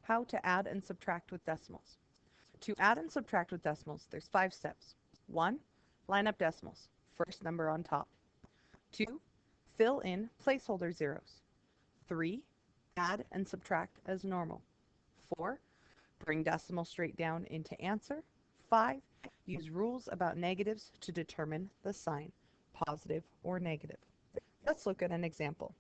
How to add and subtract with decimals. To add and subtract with decimals, there's 5 steps. 1. Line up decimals, first number on top. 2. Fill in placeholder zeros. 3. Add and subtract as normal. 4. Bring decimal straight down into answer. 5. Use rules about negatives to determine the sign, positive or negative. Let's look at an example.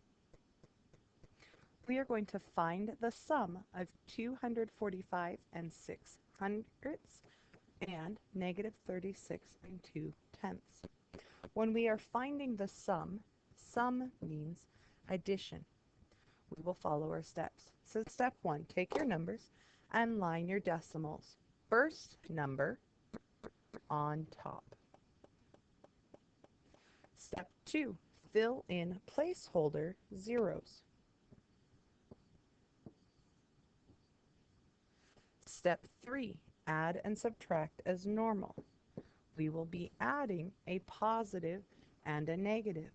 We are going to find the sum of 245 and 6/100 and negative 36 and 2/10. When we are finding the sum means addition. We will follow our steps. So step 1, take your numbers and line your decimals. First number on top. Step 2, fill in placeholder zeros. Step 3, add and subtract as normal. We will be adding a positive and a negative.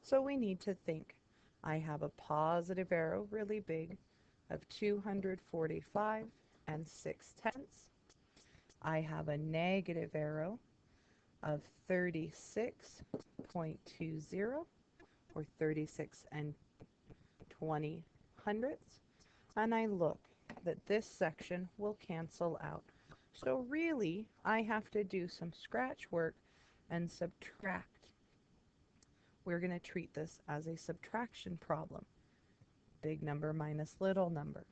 So we need to think. I have a positive arrow, really big, of 245 and 6/10. I have a negative arrow of 36.20 or 36 and 20/100. And I look that this section will cancel out. So really, I have to do some scratch work and subtract. We're going to treat this as a subtraction problem. Big number minus little number.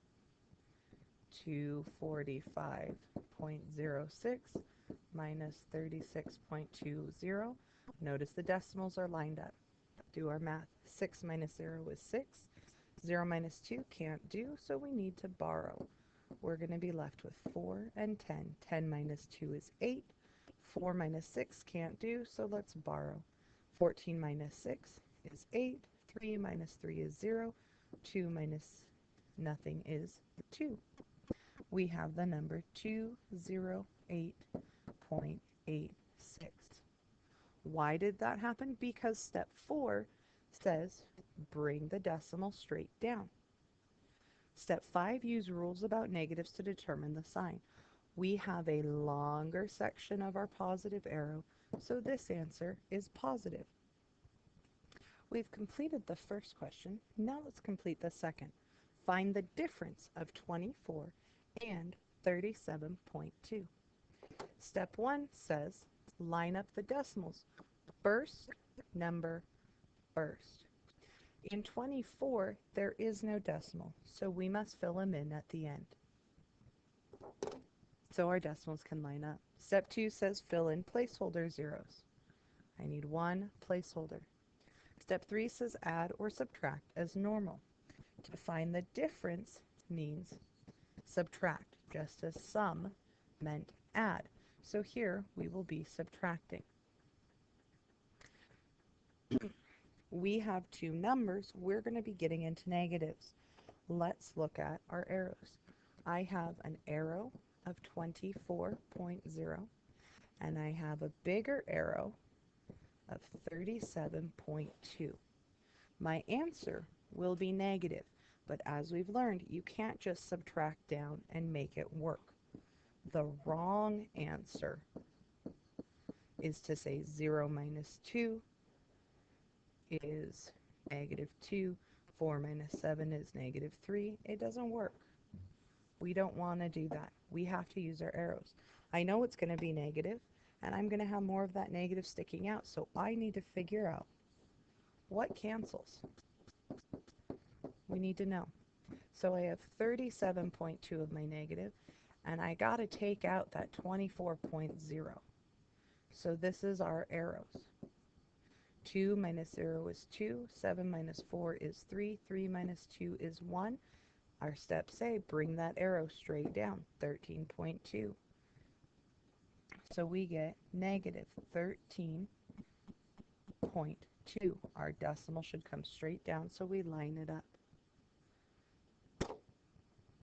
245.06 minus 36.20. Notice the decimals are lined up. Do our math. 6 minus 0 is 6. 0 minus 2 can't do, so we need to borrow. We're going to be left with 4 and 10. 10 minus 2 is 8. 4 minus 6 can't do, so let's borrow. 14 minus 6 is 8. 3 minus 3 is 0. 2 minus nothing is 2. We have the number 208.86. Why did that happen? Because step 4 says bring the decimal straight down. Step 5, use rules about negatives to determine the sign. We have a longer section of our positive arrow, so this answer is positive. We've completed the first question. Now let's complete the second. Find the difference of 24 and 37.2. Step 1 says line up the decimals. First number first. In 24, there is no decimal, so we must fill them in at the end, so our decimals can line up. Step 2 says fill in placeholder zeros. I need one placeholder. Step 3 says add or subtract as normal. To find the difference means subtract, just as sum meant add. So here we will be subtracting. We have two numbers. We're going to be getting into negatives. Let's look at our arrows. I have an arrow of 24.0 and I have a bigger arrow of 37.2. My answer will be negative, but as we've learned, you can't just subtract down and make it work. The wrong answer is to say 0 minus 2 is negative 2, 4 minus 7 is negative 3. It doesn't work. We don't want to do that. We have to use our arrows. I know it's going to be negative, and I'm going to have more of that negative sticking out, so I need to figure out what cancels. We need to know. So I have 37.2 of my negative, and I got to take out that 24.0. So this is our arrows. 2 minus 0 is 2, 7 minus 4 is 3, 3 minus 2 is 1. Our steps say bring that arrow straight down, 13.2. So we get negative 13.2. Our decimal should come straight down, so we line it up.